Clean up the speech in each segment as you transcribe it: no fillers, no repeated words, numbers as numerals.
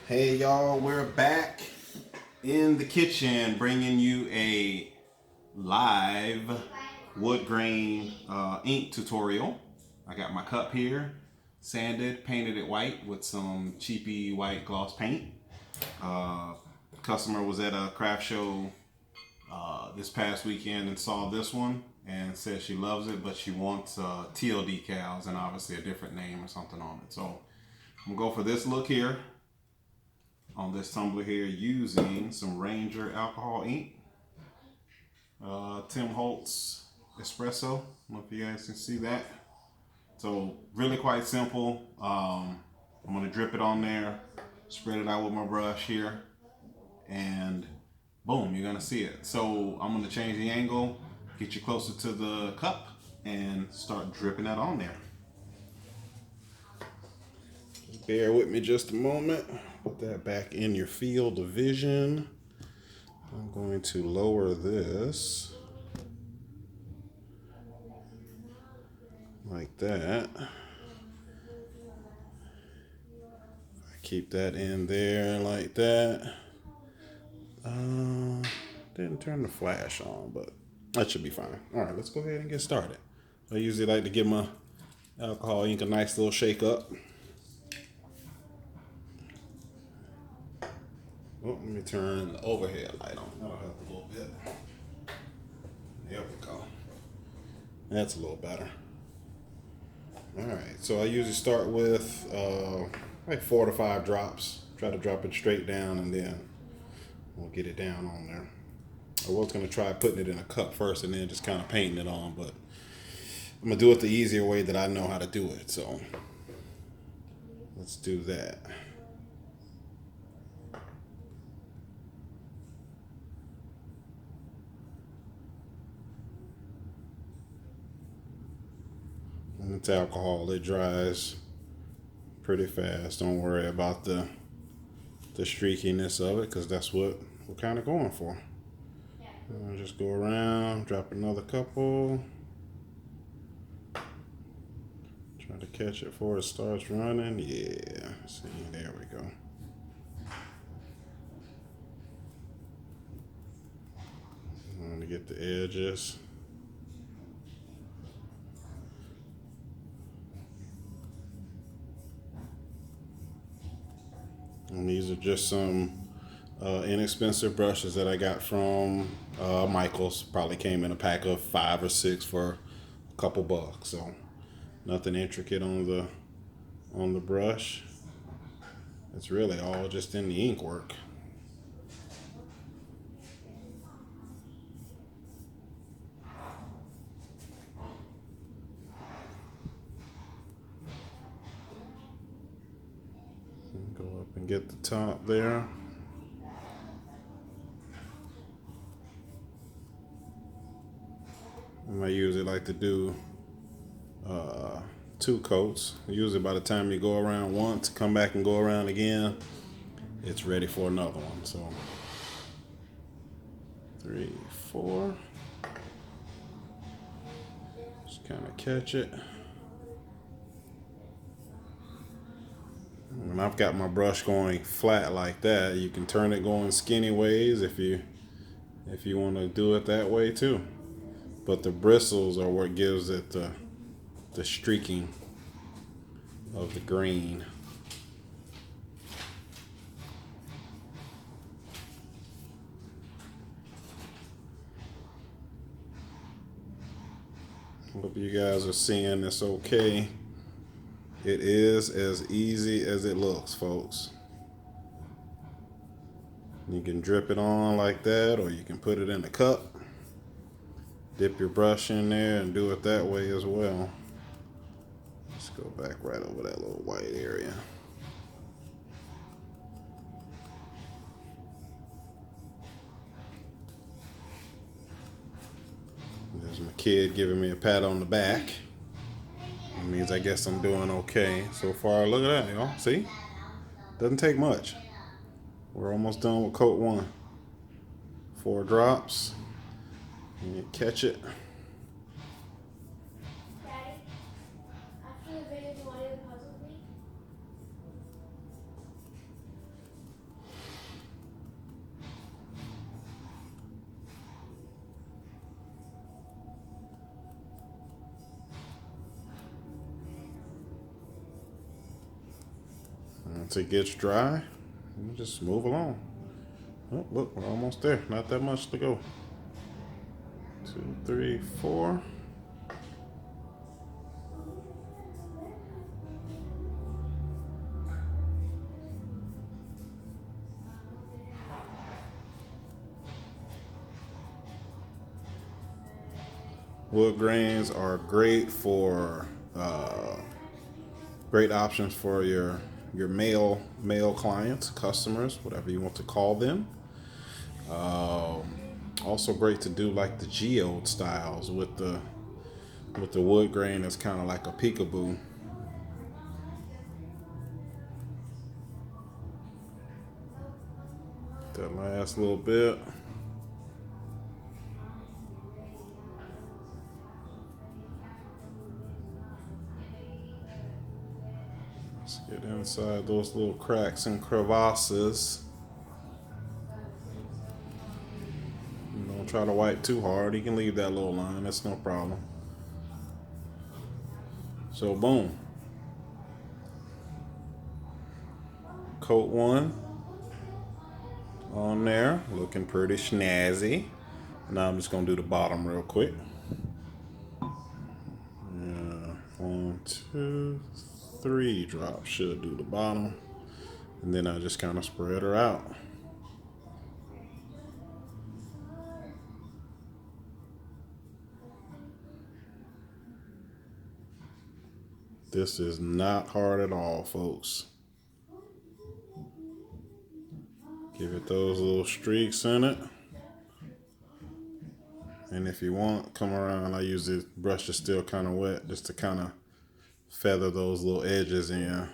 Hey y'all, we're back in the kitchen bringing you a live wood grain ink tutorial. I got my cup here, sanded, painted it white with some cheapy white gloss paint. Customer was at a craft show this past weekend and saw this one and said she loves it, but she wants teal decals and obviously a different name or something on it. So I'm gonna go for this look here on this tumbler here using some Ranger alcohol ink, Tim Holtz espresso. I don't know if you guys can see that. So really quite simple. I'm gonna drip it on there, spread it out with my brush here, and boom, you're gonna see it. So I'm gonna change the angle, get you closer to the cup, and start dripping that on there. Bear with me just a moment. Put that back in your field of vision. I'm going to lower this like that. Keep that in there like that. Didn't turn the flash on, but that should be fine. All right, let's go ahead and get started. I usually like to give my alcohol ink a nice little shake up. Oh, let me turn the overhead light on. That'll help a little bit. There we go. That's a little better. All right, so I usually start with like 4 to 5 drops. Try to drop it straight down and then we'll get it down on there. I was going to try putting it in a cup first and then just kind of painting it on, but I'm going to do it the easier way that I know how to do it. So let's do that. And it's alcohol, it dries pretty fast. Don't worry about the streakiness of it because that's what we're kind of going for. Just go around, drop another couple. Try to catch it before it starts running. Yeah, see, there we go. I'm going to get the edges. And these are just some inexpensive brushes that I got from Michael's. Probably came in a pack of 5 or 6 for a couple bucks. So nothing intricate on the brush. It's really all just in the ink work. Go up and get the top there. I usually like to do 2 coats. Usually by the time you go around once, come back and go around again, it's ready for another one. So 3, 4. Just kind of catch it. When I've got my brush going flat like that, you can turn it going skinny ways if you want to do it that way too. But the bristles are what gives it the streaking of the green. Hope you guys are seeing this okay. It is as easy as it looks, folks. You can drip it on like that, or you can put it in a cup. Dip your brush in there and do it that way as well. Let's go back right over that little white area. There's my kid giving me a pat on the back. That means I guess I'm doing okay so far. Look at that, y'all. See? Doesn't take much. We're almost done with coat 1. 4 drops. And you catch it. Daddy, after the video, do you want to do the puzzle with me? Once it gets dry, you just move along. Oh, look, we're almost there. Not that much to go. 2, 3, 4. Wood grains are great for great options for your male clients, customers, whatever you want to call them. Also great to do like the geode styles with the wood grain. That's kind of like a peekaboo. That last little bit. Let's get inside those little cracks and crevasses. Don't try to wipe too hard. You can leave that little line. That's no problem. So boom. Coat one on there. Looking pretty snazzy. Now I'm just going to do the bottom real quick. Yeah, 1, 2, 3 drops should do the bottom. And then I just kind of spread her out. This is not hard at all, folks. Give it those little streaks in it. And if you want, come around. I use the brush that's still kind of wet just to kind of feather those little edges in.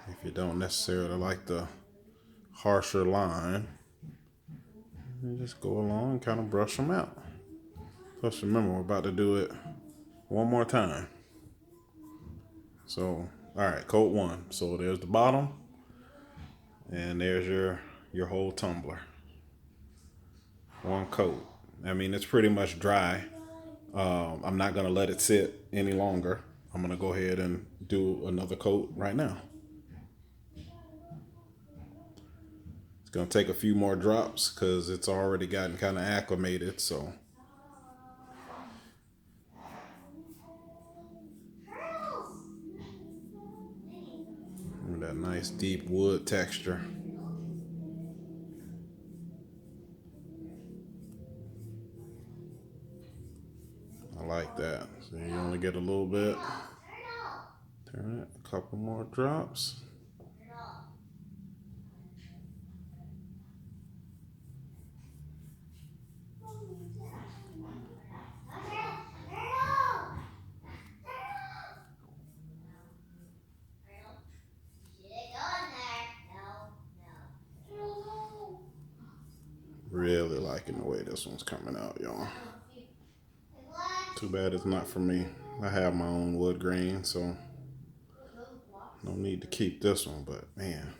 If you don't necessarily like the harsher line, you just go along and kind of brush them out. Plus, remember, we're about to do it one more time. So, all right, coat one. So there's the bottom, and there's your whole tumbler. One coat. I mean, it's pretty much dry. I'm not gonna let it sit any longer. I'm gonna go ahead and do another coat right now. It's gonna take a few more drops because it's already gotten kind of acclimated. So that nice deep wood texture. I like that. So you only get a little bit. Turn it, a couple more drops. Really liking the way this one's coming out, y'all. Too bad it's not for me. I have my own wood grain, so no need to keep this one, but man.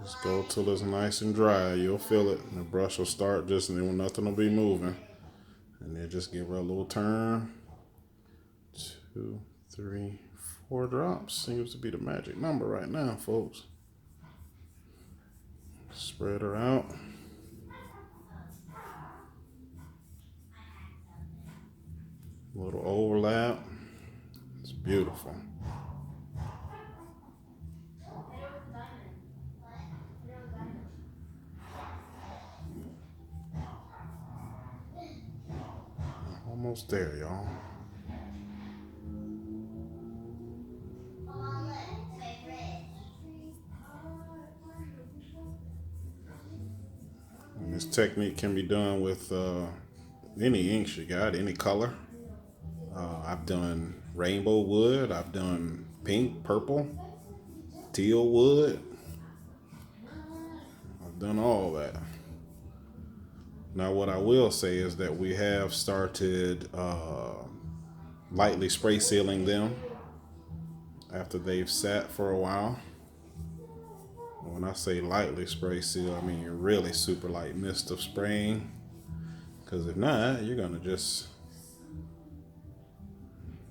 Just go till it's nice and dry. You'll feel it. The brush will start just, and nothing will be moving. And then just give her a little turn. 2, 3, 4 drops. Seems to be the magic number right now, folks. Spread her out. A little overlap. It's beautiful. Almost there, y'all. And this technique can be done with any inks you got, any color. I've done rainbow wood. I've done pink, purple, teal wood. I've done all that. Now, what I will say is that we have started lightly spray sealing them after they've sat for a while. When I say lightly spray seal, I mean really super light mist of spraying. Because if not, you're going to just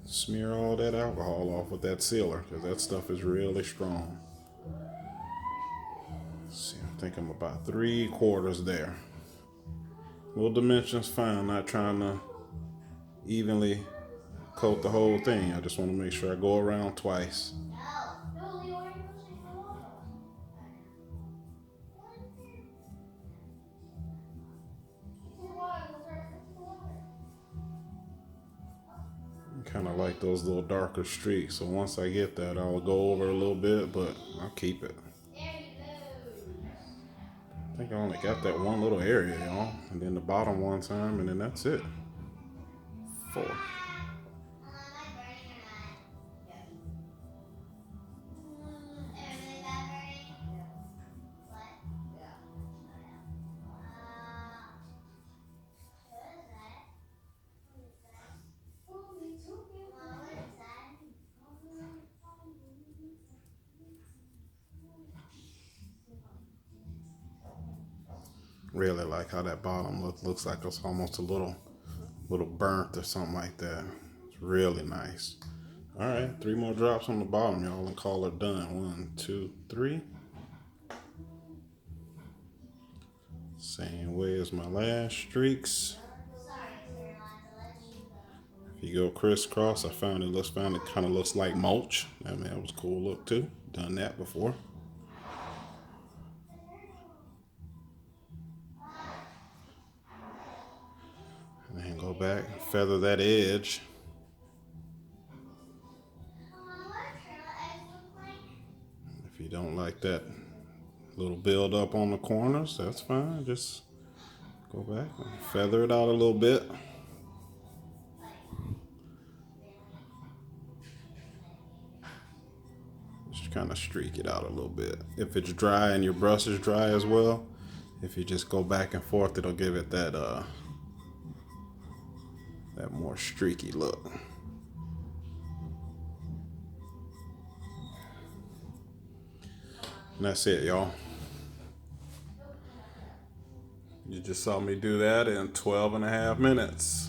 smear all that alcohol off with that sealer, because that stuff is really strong. Let's see, I think I'm about 3/4 there. Little dimensions fine, not trying to evenly coat the whole thing. I just want to make sure I go around twice. Kind of like those little darker streaks, so once I get that, I'll go over a little bit, but I'll keep it. I think I only got that one little area, y'all, and then the bottom one time, and then that's it. 4. Really like how that bottom looks like it's almost a little burnt or something like that. It's really nice. All right, 3 more drops on the bottom, y'all, and call it done. 1, 2, 3. Same way as my last streaks. If you go crisscross, I found it kind of looks like mulch. I mean, that was a cool look too. Done that before. And then go back, feather that edge. If you don't like that little build up on the corners, that's fine. Just go back and feather it out a little bit. Just kind of streak it out a little bit. If it's dry and your brush is dry as well, if you just go back and forth, it'll give it that more streaky look. And that's it, y'all. You just saw me do that in 12.5 minutes.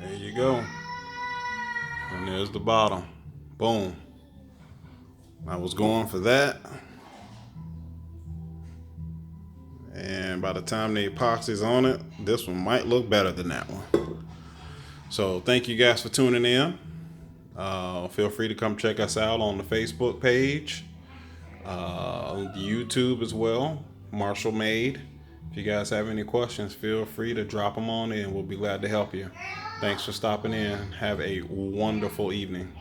There you go. And there's the bottom. Boom. I was going for that. And by the time the epoxy's on it, this one might look better than that one. So thank you guys for tuning in. Feel free to come check us out on the Facebook page, on YouTube as well, Marshall Made. If you guys have any questions, feel free to drop them on in. We'll be glad to help you. Thanks for stopping in. Have a wonderful evening.